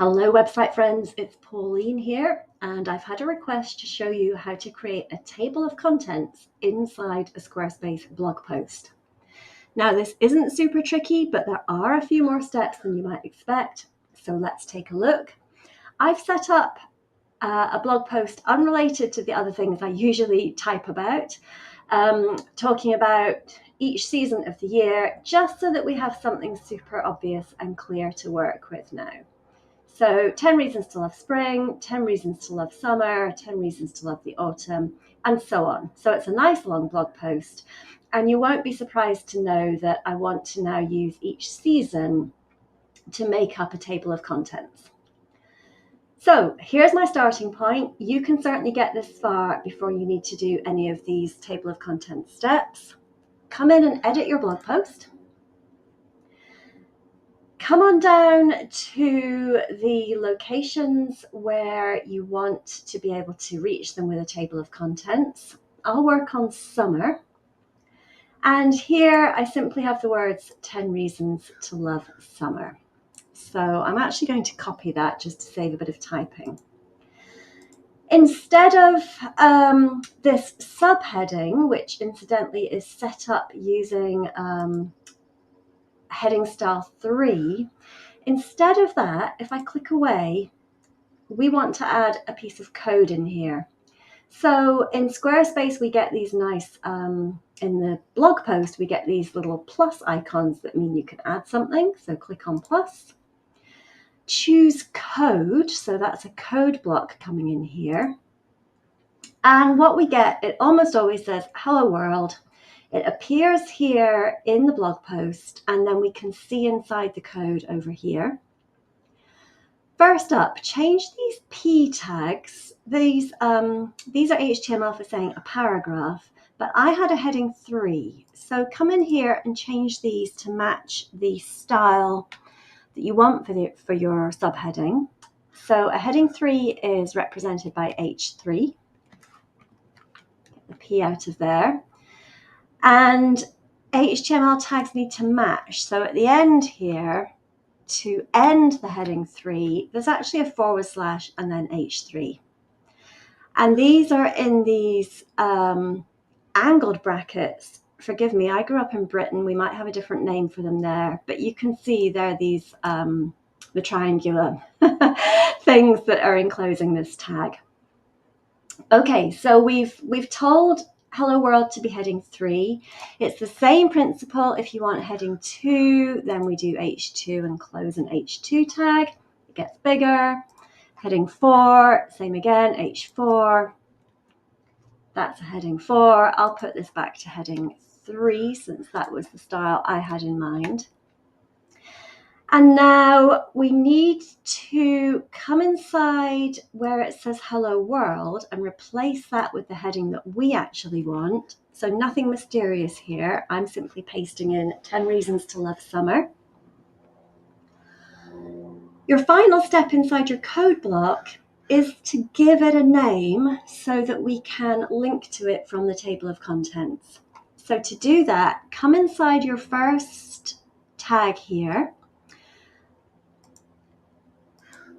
Hello website friends, it's Pauline here, and I've had a request to show you how to create a table of contents inside a Squarespace blog post. Now this isn't super tricky, but there are a few more steps than you might expect, so let's take a look. I've set up a blog post unrelated to the other things I usually type about, talking about each season of the year, just so that we have something super obvious and clear to work with now. So 10 reasons to love spring, 10 reasons to love summer, 10 reasons to love the autumn, and so on. So it's a nice long blog post, and you won't be surprised to know that I want to now use each season to make up a table of contents. So here's my starting point. You can certainly get this far before you need to do any of these table of contents steps. Come in and edit your blog post. Come on down to the locations where you want to be able to reach them with a table of contents. I'll work on summer. And here I simply have the words 10 reasons to love summer. So I'm actually going to copy that just to save a bit of typing. Instead of this subheading, which incidentally is set up using heading style 3, instead of that, if I click away, we want to add a piece of code in here. So in Squarespace, we get these nice, in the blog post, we get these little plus icons that mean you can add something. So click on plus, choose code. So that's a code block coming in here. And what we get, it almost always says, hello world. It appears here in the blog post, and then we can see inside the code over here. First up, change these P tags. These are HTML for saying a paragraph, but I had a heading 3. So come in here and change these to match the style that you want for your subheading. So a heading 3 is represented by H3. Get the P out of there. And HTML tags need to match. So at the end here, to end the heading 3, there's actually a / and then H3. And these are in these angled brackets. Forgive me, I grew up in Britain. We might have a different name for them there, but you can see they're these, the triangular things that are enclosing this tag. Okay, so we've told Hello World to be heading 3. It's the same principle. If you want heading 2, then we do H2 and close an H2 tag. It gets bigger. Heading 4, same again, H4. That's a heading 4. I'll put this back to heading 3 since that was the style I had in mind. And now we need to come inside where it says Hello World and replace that with the heading that we actually want. So nothing mysterious here. I'm simply pasting in 10 reasons to love summer. Your final step inside your code block is to give it a name so that we can link to it from the table of contents. So to do that, come inside your first tag here.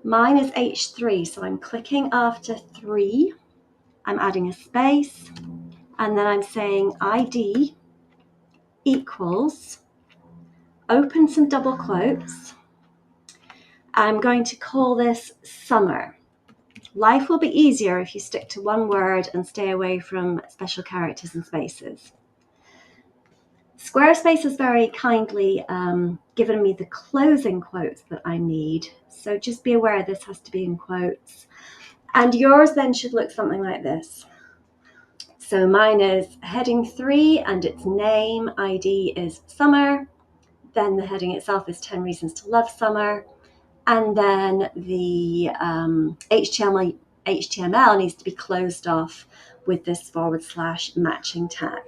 Mine is H3, so I'm clicking after 3. I'm adding a space, and then I'm saying ID equals, open some double quotes. I'm going to call this summer. Life will be easier if you stick to one word and stay away from special characters and spaces. Squarespace has very kindly given me the closing quotes that I need. So just be aware this has to be in quotes. And yours then should look something like this. So mine is heading 3 and its name ID is summer. Then the heading itself is 10 reasons to love summer. And then the HTML needs to be closed off with this / matching tag.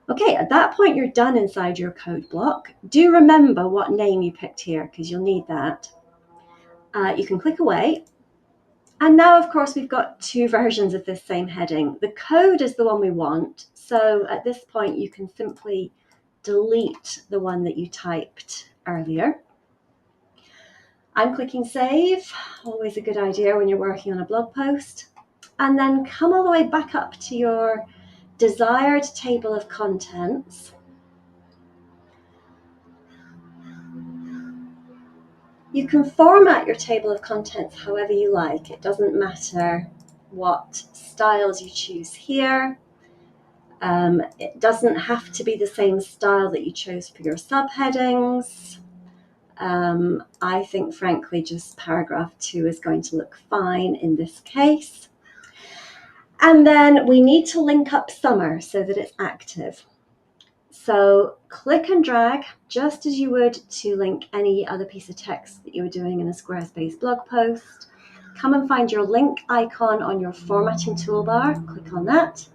Okay, at that point, you're done inside your code block. Do remember what name you picked here because you'll need that. You can click away. And now, of course, we've got 2 versions of this same heading. The code is the one we want. So at this point, you can simply delete the one that you typed earlier. I'm clicking save, always a good idea when you're working on a blog post. And then come all the way back up to your desired table of contents. You can format your table of contents however you like. It doesn't matter what styles you choose here. It doesn't have to be the same style that you chose for your subheadings. I think, frankly, just paragraph 2 is going to look fine in this case. And then we need to link up summer so that it's active. So click and drag, just as you would to link any other piece of text that you were doing in a Squarespace blog post. Come and find your link icon on your formatting toolbar. Click on that.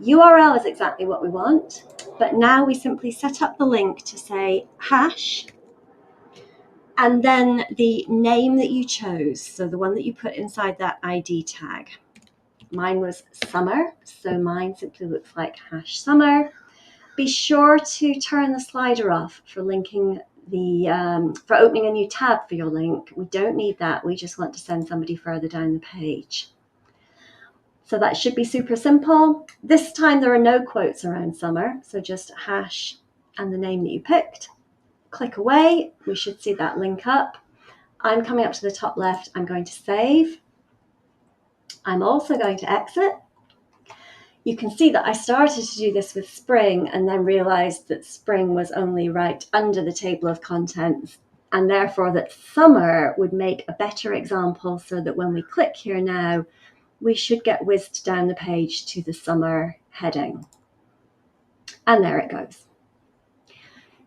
URL is exactly what we want, but now we simply set up the link to say hash and then the name that you chose, so the one that you put inside that ID tag. Mine was summer, so mine simply looks like hash summer. Be sure to turn the slider off for linking for opening a new tab for your link. We don't need that. We just want to send somebody further down the page. So that should be super simple. This time there are no quotes around summer, so just hash and the name that you picked. Click away. We should see that link up. I'm coming up to the top left. I'm going to save. I'm also going to exit. You can see that I started to do this with spring and then realized that spring was only right under the table of contents, and therefore that summer would make a better example, so that when we click here now, we should get whizzed down the page to the summer heading. And there it goes.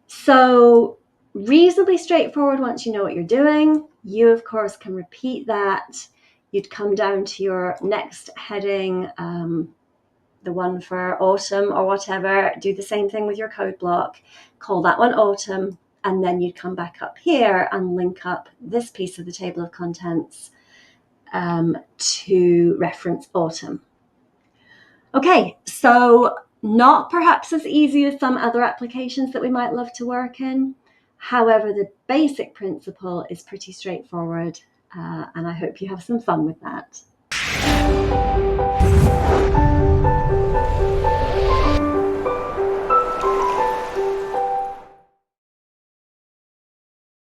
So reasonably straightforward once you know what you're doing. You, of course, can repeat that. You'd come down to your next heading, the one for autumn or whatever, do the same thing with your code block, call that one autumn, and then you'd come back up here and link up this piece of the table of contents to reference autumn. Okay, so not perhaps as easy as some other applications that we might love to work in. However, the basic principle is pretty straightforward, and I hope you have some fun with that.